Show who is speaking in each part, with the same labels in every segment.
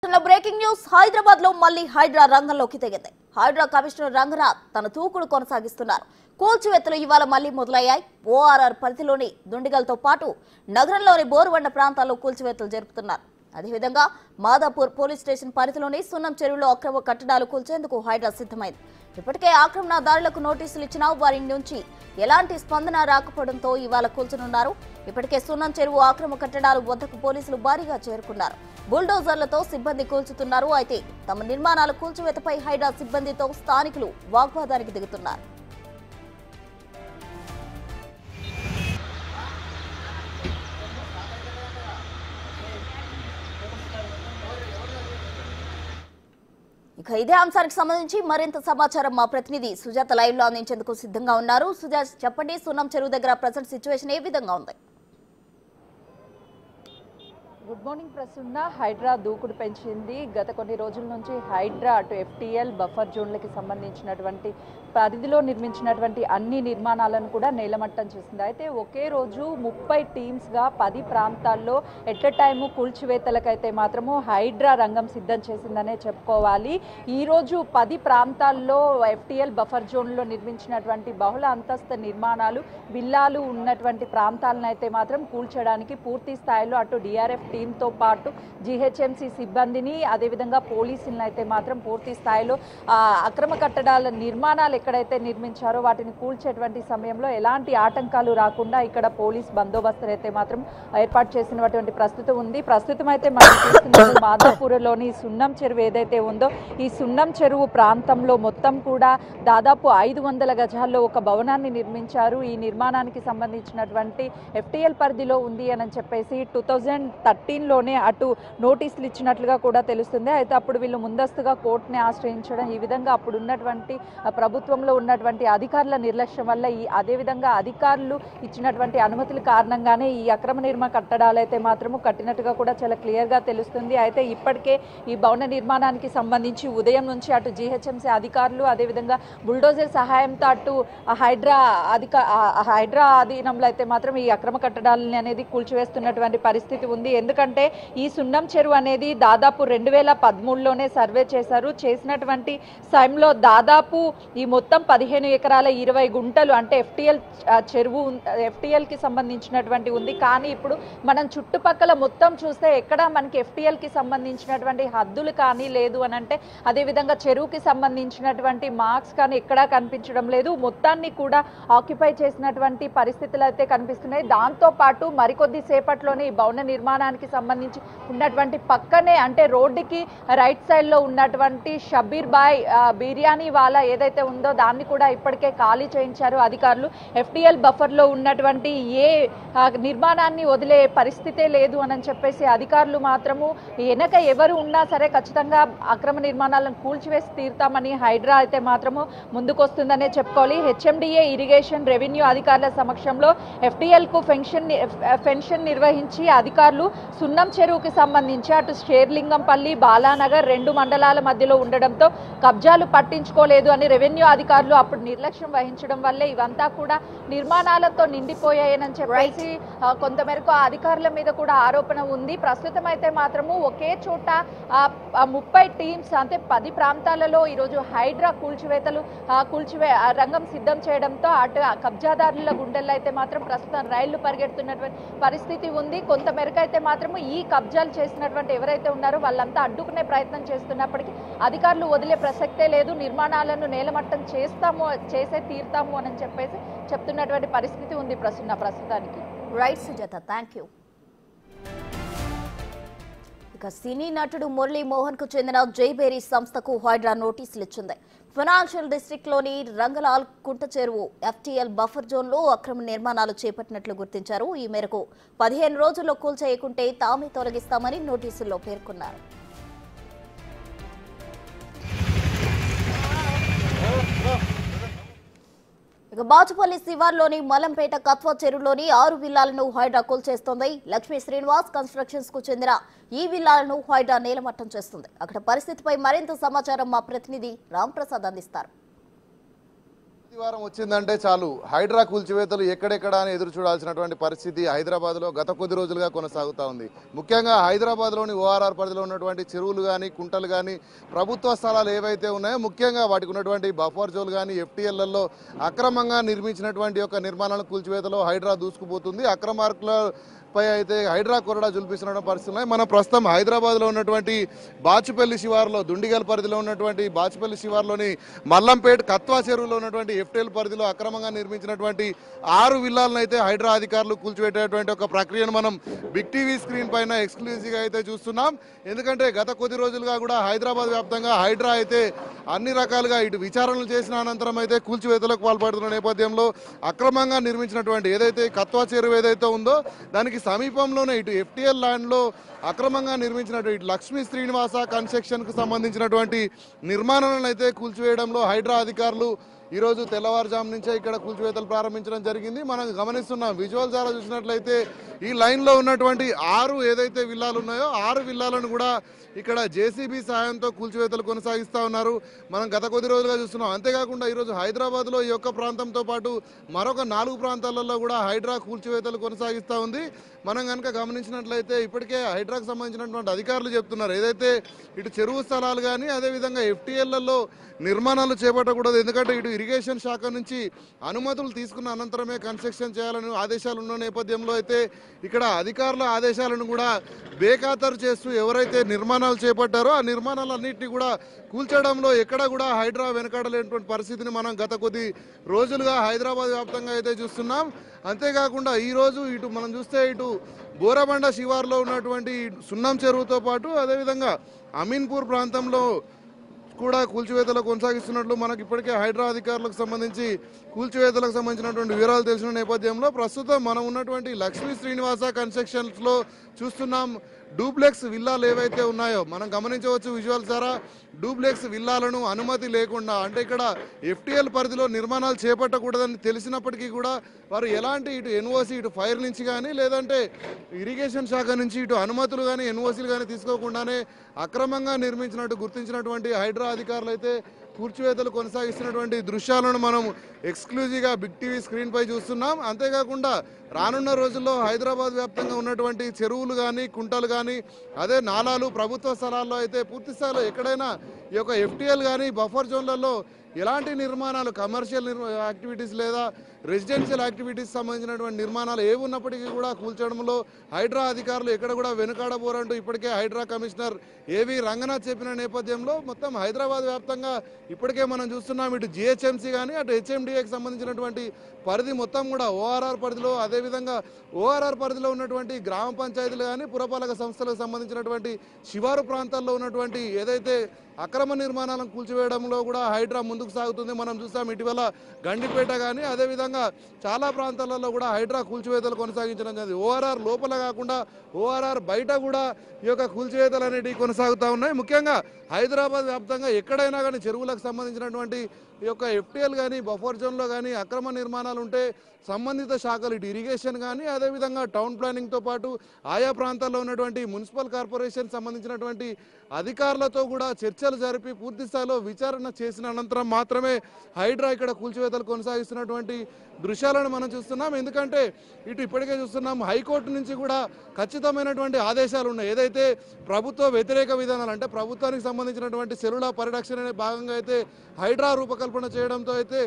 Speaker 1: చూస్తున్న breaking news Hyderabad లో మళ్ళీ హైడ్రా రంగంలోకి దిగింది. హైడ్రా కమిషనర్ రంగనాథ్ తన తూకుడు కొనసాగిస్తున్నారు. కూల్చివేతలు ఇవాళ మళ్లీ మొదలయ్యాయి. ఓఆర్ఆర్ పరిధిలోని దుండిగల్తో పాటు నగరంలోని బోరుబండ ప్రాంతాల్లో కూల్చివేతలు జరుపుతున్నారు. అదేవిధంగా మాదాపూర్ పోలీస్ స్టేషన్ పరిధిలోని సున్నం చెరువులో అక్రమ కట్టడాలు కూల్చేందుకు హైడ్రా సిద్ధమైంది. ఇప్పటికే ఆక్రమణదారులకు నోటీసులు ఇచ్చినా వారి నుంచి ఎలాంటి స్పందన రాకపోవడంతో ఇవాళ కూల్చనున్నారు. ఇప్పటికే సున్నం చెరువు ఆక్రమ కట్టడాలు వద్దకు పోలీసులు భారీగా చేరుకున్నారు. బుల్డోజర్లతో సిబ్బంది కూల్చుతున్నారు. అయితే తమ నిర్మాణాల కూల్చివేతపై హైడ్రా సిబ్బందితో స్థానికులు వాగ్వాదానికి దిగుతున్నారు. ఇక ఇదే అంశానికి సంబంధించి మరింత సమాచారం మా ప్రతినిధి సుజాత లైవ్ లో అందించేందుకు సిద్ధంగా ఉన్నారు. సుజాత, చెప్పండి, సున్నం చెరువు దగ్గర ప్రజెంట్ సిచ్యువేషన్ ఏ విధంగా ఉంది?
Speaker 2: Good morning Prasanna. హైడ్రా దూకుడు పెంచింది. గత కొన్ని రోజుల నుంచి హైడ్రా అటు ఎఫ్టీఎల్ బఫర్ జోన్లకి సంబంధించినటువంటి పరిధిలో నిర్మించినటువంటి అన్ని నిర్మాణాలను కూడా నేలమట్టం చేసింది. అయితే ఒకే రోజు 30 టీమ్స్గా 10 ప్రాంతాల్లో ఎట్ ఎ టైము కూల్చివేతలకైతే మాత్రము హైడ్రా రంగం సిద్ధం చేసిందనే చెప్పుకోవాలి. ఈరోజు 10 ప్రాంతాల్లో ఎఫ్టీఎల్ బఫర్ జోన్లో నిర్మించినటువంటి బహుళ అంతస్తు నిర్మాణాలు విల్లాలు ఉన్నటువంటి ప్రాంతాలను అయితే మాత్రం కూల్చడానికి పూర్తి స్థాయిలో అటు డిఆర్ఎఫ్ టీంతో పాటు జీహెచ్ఎంసీ సిబ్బందిని అదేవిధంగా పోలీసులను అయితే మాత్రం పూర్తి స్థాయిలో అక్రమ కట్టడాల నిర్మాణాలు ఎక్కడైతే నిర్మించారో వాటిని కూల్చేటువంటి సమయంలో ఎలాంటి ఆటంకాలు రాకుండా ఇక్కడ పోలీస్ బందోబస్తులు అయితే మాత్రం ఏర్పాటు చేసినటువంటి ప్రస్తుతం ఉంది. ప్రస్తుతం అయితే మనం చూస్తున్నాము మాదాపూర్లోని సున్నం చెరువు ఏదైతే ఉందో ఈ సున్నం చెరువు ప్రాంతంలో మొత్తం కూడా దాదాపు 500 గజాల్లో ఒక భవనాన్ని నిర్మించారు. ఈ నిర్మాణానికి సంబంధించినటువంటి ఎఫ్టీఎల్ పరిధిలో ఉంది అని చెప్పేసి 2013లోనే అటు నోటీసులు ఇచ్చినట్లుగా కూడా తెలుస్తుంది. అయితే అప్పుడు వీళ్ళు ముందస్తుగా కోర్టుని ఆశ్రయించడం, ఈ విధంగా అప్పుడు ఉన్నటువంటి ప్రభుత్వంలో ఉన్నటువంటి అధికారుల నిర్లక్ష్యం వల్ల అదేవిధంగా అధికారులు ఇచ్చినటువంటి అనుమతుల కారణంగానే ఈ అక్రమ నిర్మాణ కట్టడాలు అయితే మాత్రము కట్టినట్టుగా కూడా చాలా క్లియర్గా తెలుస్తుంది. అయితే ఇప్పటికే ఈ భవన నిర్మాణానికి సంబంధించి ఉదయం నుంచి అటు జీహెచ్ఎంసీ అధికారులు అదేవిధంగా బుల్డోజర్ సహాయంతో అటు హైడ్రా అధీనంలో అయితే మాత్రం ఈ అక్రమ కట్టడాలని అనేది కూల్చివేస్తున్నటువంటి పరిస్థితి ఉంది. ఎందుకంటే ఈ సున్నం చెరువు అనేది దాదాపు 2013లోనే సర్వే చేశారు. చేసినటువంటి సమయంలో దాదాపు ఈ మొత్తం 15 ఎకరాల 20 గుంటలు అంటే ఎఫ్టీఎల్ చెరువు ఎఫ్టీఎల్కి సంబంధించినటువంటి ఉంది. కానీ ఇప్పుడు మనం చుట్టుపక్కల మొత్తం చూస్తే ఎక్కడ మనకి ఎఫ్టీఎల్కి సంబంధించినటువంటి హద్దులు కానీ లేదు అని అంటే అదేవిధంగా చెరువుకి సంబంధించినటువంటి మార్క్స్ కానీ ఎక్కడా కనిపించడం లేదు. మొత్తాన్ని కూడా ఆక్యుపై చేసినటువంటి పరిస్థితులు అయితే కనిపిస్తున్నాయి. దాంతోపాటు మరికొద్ది సేపట్లోనే ఈ భవన నిర్మాణానికి సంబంధించి ఉన్నటువంటి పక్కనే అంటే రోడ్డుకి రైట్ సైడ్లో ఉన్నటువంటి షబీర్ బాయ్ బిర్యానీ వాలా ఏదైతే ఉందో దాన్ని కూడా ఇప్పటికే ఖాళీ చేయించారు అధికారులు. ఎఫ్టీఎల్ బఫర్లో ఉన్నటువంటి ఏ నిర్మాణాన్ని వదిలే పరిస్థితే లేదు అని చెప్పేసి అధికారులు మాత్రము వెనక ఎవరు ఉన్నా సరే ఖచ్చితంగా అక్రమ నిర్మాణాలను కూల్చివేసి తీరుతామని హైడ్రా అయితే మాత్రము ముందుకొస్తుందనే చెప్పుకోవాలి. హెచ్ఎండిఏ ఇరిగేషన్ రెవెన్యూ అధికారుల సమక్షంలో ఎఫ్టీఎల్కు ఫెన్షన్ నిర్వహించి అధికారులు సున్నం చెరువుకి సంబంధించి అటు షేర్లింగంపల్లి బాలానగర్ 2 మండలాల మధ్యలో ఉండడంతో కబ్జాలు పట్టించుకోలేదు అని రెవెన్యూ అధికారులు అప్పుడు నిర్లక్ష్యం వహించడం వల్లే ఇవంతా కూడా నిర్మాణాలతో నిండిపోయాయని చెప్పేసి కొంతమేరకు అధికారుల మీద కూడా ఆరోపణ ఉంది. ప్రస్తుతం అయితే మాత్రము ఒకే చోట 30 టీమ్స్ అంటే 10 ప్రాంతాలలో ఈరోజు హైడ్రా కూల్చివే రంగం సిద్ధం చేయడంతో అటు కబ్జాదారుల గుండెల్లో అయితే మాత్రం ప్రస్తుతం రైళ్లు పరిగెడుతున్నటువంటి పరిస్థితి ఉంది. కొంతమేరకు అయితే మాత్రము ఈ కబ్జాలు చేసినటువంటి ఎవరైతే ఉన్నారో వాళ్ళంతా అడ్డుకునే ప్రయత్నం చేస్తున్నప్పటికీ అధికారులు వదిలే ప్రసక్తే లేదు. నిర్మాణాలను నేలమట్టం చేసే తీరుతాము అని చెప్పేసి చెప్తున్నటువంటి పరిస్థితి ఉంది ప్రస్తుతానికి.
Speaker 1: Right Sujatha, thank you. ఇక సినీ నటుడు మురళీ మోహన్ కు చెందిన జైబేరీ సంస్థకు హైడ్రా నోటీసులు ఇచ్చింది. ఫైనాన్షియల్ డిస్ట్రిక్ట్ లోని రంగలాల్ కుంట చెరువు ఎఫ్టీఎల్ బఫర్ జోన్ లో అక్రమ నిర్మాణాలు చేపట్టినట్లు గుర్తించారు. ఈ మేరకు 15 రోజుల్లో కూల్చేయకుంటే తామే తొలగిస్తామని నోటీసుల్లో పేర్కొన్నారు. ఇక బాచుపల్లి శివార్లోని మలంపేట కత్వా చెరువులోని 6 విల్లాలను హైడ్రా కూల్చేస్తోంది. లక్ష్మీ శ్రీనివాస్ కన్స్ట్రక్షన్స్ కు చెందిన ఈ విల్లాలను హైడ్రా నేలమట్టం చేస్తుంది. అక్కడ పరిస్థితిపై మరింత సమాచారం మా ప్రతినిధి రాంప్రసాద్ అందిస్తారు.
Speaker 3: ఆదివారం వచ్చిందంటే చాలు హైడ్రా కూల్చివేతలు ఎక్కడెక్కడ అని ఎదురు చూడాల్సినటువంటి పరిస్థితి హైదరాబాద్లో గత కొద్ది రోజులుగా కొనసాగుతూ ఉంది. ముఖ్యంగా హైదరాబాద్లోని ఓఆర్ఆర్ పరిధిలో ఉన్నటువంటి చెరువులు కానీ కుంటలు కానీ ప్రభుత్వ స్థలాలు ఏవైతే ఉన్నాయో ముఖ్యంగా వాటికి ఉన్నటువంటి బఫర్ జోన్లు కానీ ఎఫ్టీఎల్లలో అక్రమంగా నిర్మించినటువంటి యొక్క నిర్మాణాలను కూల్చివేతలో హైడ్రా దూసుకుపోతుంది. అక్రమార్కుల పై అయితే హైడ్రా కొరడా జుల్పిస్తున్న పరిస్థితులు ఉన్నాయి. మన ప్రస్తుతం హైదరాబాద్లో ఉన్నటువంటి బాచుపల్లి శివారులో దుండిగల్ పరిధిలో ఉన్నటువంటి బాచుపల్లి శివారులోని మల్లంపేట్ కత్వా చెరువులో ఉన్నటువంటి ఎఫ్టీఎల్ పరిధిలో అక్రమంగా నిర్మించినటువంటి 6 విల్లాలను అయితే హైడ్రా అధికారులు కూల్చివేటటువంటి ఒక ప్రక్రియను మనం బిగ్ టీవీ స్క్రీన్ పైన ఎక్స్క్లూజివ్గా అయితే చూస్తున్నాం. ఎందుకంటే గత కొద్ది రోజులుగా కూడా హైదరాబాద్ వ్యాప్తంగా హైడ్రా అయితే అన్ని రకాలుగా ఇటు విచారణలు చేసిన అనంతరం అయితే కూల్చివేతలకు పాల్పడుతున్న నేపథ్యంలో అక్రమంగా నిర్మించినటువంటి ఏదైతే కత్వా చెరువు ఏదైతే ఉందో దానికి సమీపంలోనే ఇటు ఎఫ్టీఎల్ ల్యాండ్లో అక్రమంగా నిర్మించినటువంటి లక్ష్మీ శ్రీనివాస కన్స్ట్రక్షన్కు సంబంధించినటువంటి నిర్మాణాలను అయితే కూల్చివేయడంలో హైడ్రా అధికారులు ఈరోజు తెల్లవారుజాము నుంచే ఇక్కడ కూల్చివేతలు ప్రారంభించడం జరిగింది. మనం గమనిస్తున్నాం విజువల్ ద్వారా చూసినట్లయితే ఈ లైన్లో ఉన్నటువంటి 6 ఏదైతే విల్లాలు ఉన్నాయో 6 విల్లాలను కూడా ఇక్కడ జేసీబీ సహాయంతో కూల్చివేతలు కొనసాగిస్తూ ఉన్నారు. మనం గత కొద్ది రోజులుగా చూస్తున్నాం. అంతేకాకుండా ఈరోజు హైదరాబాద్లో ఈ యొక్క ప్రాంతంతో పాటు మరొక 4 ప్రాంతాలలో కూడా హైడ్రా కూల్చివేతలు కొనసాగిస్తూ ఉంది. మనం కనుక గమనించినట్లయితే ఇప్పటికే హైడ్రాకు సంబంధించినటువంటి అధికారులు చెప్తున్నారు ఏదైతే ఇటు చెరువు స్థలాలు కానీ అదేవిధంగా ఎఫ్టీఎల్లలో నిర్మాణాలు చేపట్టకూడదు, ఎందుకంటే ఇటు ఇరిగేషన్ శాఖ నుంచి అనుమతులు తీసుకున్న అనంతరమే కన్స్ట్రక్షన్ చేయాలని ఆదేశాలు ఉన్న నేపథ్యంలో అయితే ఇక్కడ అధికారుల ఆదేశాలను కూడా బేఖాతరు చేస్తూ ఎవరైతే నిర్మాణాలు చేపట్టారో ఆ నిర్మాణాలన్నింటినీ కూడా కూల్చడంలో ఎక్కడ కూడా హైడ్రా వెనకాడలేనటువంటి పరిస్థితిని మనం గత కొద్ది రోజులుగా హైదరాబాద్ వ్యాప్తంగా అయితే చూస్తున్నాం. అంతేకాకుండా ఈరోజు ఇటు మనం చూస్తే ఇటు బోరబండ శివార్లో ఉన్నటువంటి సున్నం చెరువుతో పాటు అదేవిధంగా అమీన్పూర్ ప్రాంతంలో కూడా కూల్చివేతలు కొనసాగిస్తున్నట్లు మనకు ఇప్పటికే హైడ్రా అధికారులకు సంబంధించి కూల్చివేతలకు సంబంధించినటువంటి వివరాలు తెలిసిన నేపథ్యంలో ప్రస్తుతం మనం ఉన్నటువంటి లక్ష్మీ శ్రీనివాస కన్స్ట్రక్షన్స్లో చూస్తున్నాం. డూప్లెక్స్ విల్లాలు ఏవైతే ఉన్నాయో మనం గమనించవచ్చు విజువల్స్ ద్వారా డూప్లెక్స్ విల్లాలను అనుమతి లేకుండా అంటే ఇక్కడ ఎఫ్టీఎల్ పరిధిలో నిర్మాణాలు చేపట్టకూడదని తెలిసినప్పటికీ కూడా వారు ఎలాంటి ఇటు ఎన్ఓసి ఇటు ఫైర్ నుంచి కానీ లేదంటే ఇరిగేషన్ శాఖ నుంచి ఇటు అనుమతులు కానీ ఎన్ఓసీలు కానీ తీసుకోకుండానే అక్రమంగా నిర్మించినట్టు గుర్తించినటువంటి హైడ్రా అధికారులు అయితే కూల్చివేతలు కొనసాగిస్తున్నటువంటి దృశ్యాలను మనం ఎక్స్క్లూజివ్గా బిగ్ టీవీ స్క్రీన్ పై చూస్తున్నాం. అంతేకాకుండా రానున్న రోజుల్లో హైదరాబాద్ వ్యాప్తంగా ఉన్నటువంటి చెరువులు కానీ కుంటలు కానీ అదే నాలాలు ప్రభుత్వ స్థలాల్లో అయితే పూర్తి స్థాయిలో ఎక్కడైనా ఈ యొక్క ఎఫ్టీఎల్ కానీ బఫర్ జోన్లలో ఎలాంటి నిర్మాణాలు కమర్షియల్ యాక్టివిటీస్ లేదా రెసిడెన్షియల్ యాక్టివిటీస్ సంబంధించినటువంటి నిర్మాణాలు ఏవి ఉన్నప్పటికీ కూడా కూల్చడంలో హైడ్రా అధికారులు ఎక్కడ కూడా వెనుకాడబోరంటూ ఇప్పటికే హైడ్రా కమిషనర్ ఏవి రంగనాథ్ చెప్పిన నేపథ్యంలో మొత్తం హైదరాబాద్ వ్యాప్తంగా ఇప్పటికే మనం చూస్తున్నాం ఇటు జిహెచ్ఎంసీ కానీ అటు హెచ్ఎండిఏకి సంబంధించినటువంటి పరిధి మొత్తం కూడా ఓఆర్ఆర్ పరిధిలో అదేవిధంగా ఓఆర్ఆర్ పరిధిలో ఉన్నటువంటి గ్రామ పంచాయతీలు కానీ పురపాలక సంస్థలకు సంబంధించినటువంటి శివారు ప్రాంతాల్లో ఉన్నటువంటి ఏదైతే అక్రమ నిర్మాణాలను కూల్చివేయడంలో కూడా హైడ్రా ముందుకు సాగుతుంది. మనం చూస్తాం ఇటీవల గండిపేట కానీ అదేవిధంగా చాలా ప్రాంతాలలో కూడా హైడ్రా కూల్చివేతలు కొనసాగించడం జరిగింది. ఓఆర్ఆర్ లోపల కాకుండా ఓఆర్ఆర్ బయట కూడా ఈ యొక్క కూల్చివేతలు అనేటివి కొనసాగుతూ ఉన్నాయి. ముఖ్యంగా హైదరాబాద్ వ్యాప్తంగా ఎక్కడైనా కానీ చెరువులకు సంబంధించినటువంటి ఈ యొక్క ఎఫ్టీఎల్ కానీ బఫర్ జోన్లో కానీ అక్రమ నిర్మాణాలు ఉంటే సంబంధిత శాఖలు ఇటు ఇరిగేషన్ కానీ అదేవిధంగా టౌన్ ప్లానింగ్తో పాటు ఆయా ప్రాంతాల్లో ఉన్నటువంటి మున్సిపల్ కార్పొరేషన్ సంబంధించినటువంటి అధికారులతో కూడా చర్చలు జరిపి పూర్తి స్థాయిలో విచారణ చేసిన అనంతరం మాత్రమే హైడ్రా ఇక్కడ కూల్చివేతలు కొనసాగిస్తున్నటువంటి దృశ్యాలను మనం చూస్తున్నాం. ఎందుకంటే ఇటు ఇప్పటికే చూస్తున్నాం హైకోర్టు నుంచి కూడా ఖచ్చితమైనటువంటి ఆదేశాలు ఉన్నాయి. ఏదైతే ప్రభుత్వ వ్యతిరేక విధానాలు అంటే ప్రభుత్వానికి సంబంధించినటువంటి చెరువుల పరిరక్షణ భాగంగా అయితే హైడ్రా రూపకల్పన చేయడంతో అయితే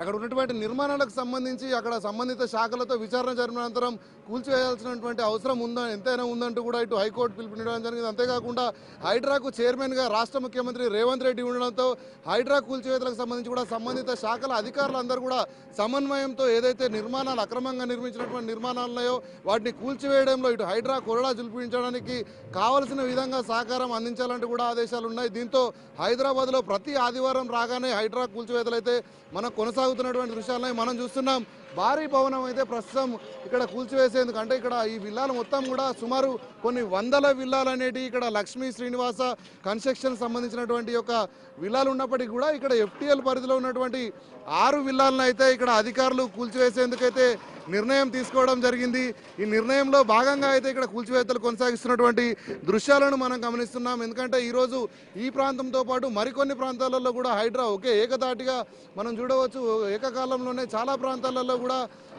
Speaker 3: అక్కడ ఉన్నటువంటి నిర్మాణాలకు సంబంధించి అక్కడ సంబంధిత శాఖలతో విచారణ జరిపిన అనంతరం కూల్చివేయాల్సినటువంటి అవసరం ఎంతైనా ఉందంటూ కూడా ఇటు హైకోర్టు పిలుపునివ్వడం జరిగింది. అంతేకాకుండా హైడ్రాకు చైర్మన్గా రాష్ట్ర ముఖ్యమంత్రి రేవంత్ రెడ్డి ఉండడంతో హైడ్రా కూల్చివేతలకు సంబంధించి కూడా సంబంధిత శాఖల అధికారులందరూ కూడా సమన్వయంతో ఏదైతే నిర్మాణాలు అక్రమంగా నిర్మించినటువంటి నిర్మాణాలు ఉన్నాయో వాటిని కూల్చివేయడంలో ఇటు హైడ్రా కొరడా జుల్పించడానికి కావలసిన విధంగా సహకారం అందించాలంటూ కూడా ఆదేశాలు ఉన్నాయి. దీంతో హైదరాబాద్లో ప్రతి ఆదివారం రాగానే హైడ్రా కూల్చివేతలు అయితే మనకు కొనసాగుతున్నటువంటి దృశ్యాలను మనం చూస్తున్నాం. భారీ భవనం అయితే ప్రస్తుతం ఇక్కడ కూల్చివేసేందుకు అంటే ఇక్కడ ఈ విల్లాలు మొత్తం కూడా సుమారు కొన్ని వందల విల్లాలు అనేటివి ఇక్కడ లక్ష్మీ శ్రీనివాస కన్స్ట్రక్షన్ సంబంధించినటువంటి యొక్క విల్లాలు ఉన్నప్పటికీ కూడా ఇక్కడ ఎఫ్టీఎల్ పరిధిలో ఉన్నటువంటి 6 విల్లాలను అయితే ఇక్కడ అధికారులు కూల్చివేసేందుకైతే నిర్ణయం తీసుకోవడం జరిగింది. ఈ నిర్ణయంలో భాగంగా అయితే ఇక్కడ కూల్చివేతలు కొనసాగిస్తున్నటువంటి దృశ్యాలను మనం గమనిస్తున్నాం. ఎందుకంటే ఈరోజు ఈ ప్రాంతంతో పాటు మరికొన్ని ప్రాంతాలలో కూడా హైడ్రా ఏకధాటిగా మనం చూడవచ్చు. ఏకకాలంలోనే చాలా ప్రాంతాలలో కూడా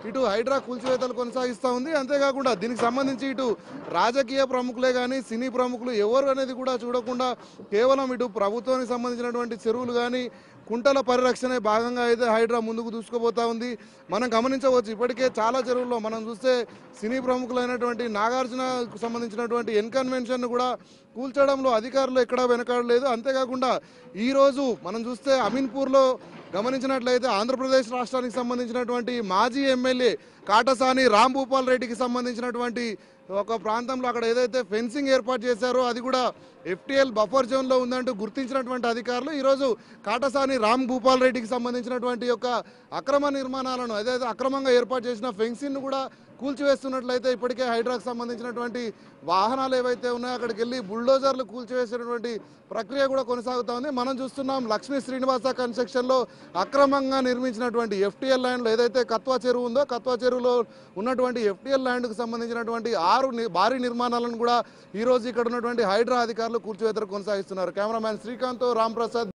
Speaker 3: ఇటు హైడ్రా కూల్చివేతలు కొనసాగిస్తూ ఉంది. అంతేకాకుండా దీనికి సంబంధించి ఇటు రాజకీయ ప్రముఖులే కానీ సినీ ప్రముఖులు ఎవరు అనేది కూడా చూడకుండా కేవలం ఇటు ప్రభుత్వానికి సంబంధించినటువంటి చెరువులు కానీ కుంటల పరిరక్షణ భాగంగా అయితే హైడ్రా ముందుకు దూసుకుపోతా ఉంది. మనం గమనించవచ్చు ఇప్పటికే చాలా చెరువుల్లో మనం చూస్తే సినీ ప్రముఖులైనటువంటి నాగార్జునకు సంబంధించినటువంటి ఎన్కన్వెన్షన్ కూడా కూల్చడంలో అధికారులు ఎక్కడా వెనకాడలేదు. అంతేకాకుండా ఈరోజు మనం చూస్తే అమీన్పూర్లో గమనించినట్లయితే ఆంధ్రప్రదేశ్ రాష్ట్రానికి సంబంధించినటువంటి మాజీ ఎమ్మెల్యే కాటసాని రాంభూపాల్ రెడ్డికి సంబంధించినటువంటి ఒక ప్రాంతంలో అక్కడ ఏదైతే ఫెన్సింగ్ ఏర్పాటు చేశారో అది కూడా ఎఫ్టీఎల్ బఫర్ జోన్లో ఉందంటూ గుర్తించినటువంటి అధికారులు ఈరోజు కాటసాని రాంభూపాల్ రెడ్డికి సంబంధించినటువంటి యొక్క అక్రమ నిర్మాణాలను ఏదైతే అక్రమంగా ఏర్పాటు చేసిన ఫెన్సింగ్ను కూడా కూల్చివేస్తున్నట్లయితే ఇప్పటికే హైడ్రాకు సంబంధించినటువంటి వాహనాలు ఏవైతే ఉన్నాయో అక్కడికి వెళ్ళి బుల్డోజర్లు కూల్చివేసినటువంటి ప్రక్రియ కూడా కొనసాగుతూ ఉంది. మనం చూస్తున్నాం లక్ష్మీ శ్రీనివాస కన్స్ట్రక్షన్లో అక్రమంగా నిర్మించినటువంటి ఎఫ్టీఎల్ ల్యాండ్లో ఏదైతే కత్వా చెరువు ఉందో కత్వా చెరువులో ఉన్నటువంటి ఎఫ్టీఎల్ ల్యాండ్కు సంబంధించినటువంటి 6 భారీ నిర్మాణాలను కూడా ఈరోజు ఇక్కడ ఉన్నటువంటి హైడ్రా అధికారులు కూల్చివేతలు కొనసాగిస్తున్నారు. కెమెరామ్యాన్ శ్రీకాంత్ రాంప్రసాద్.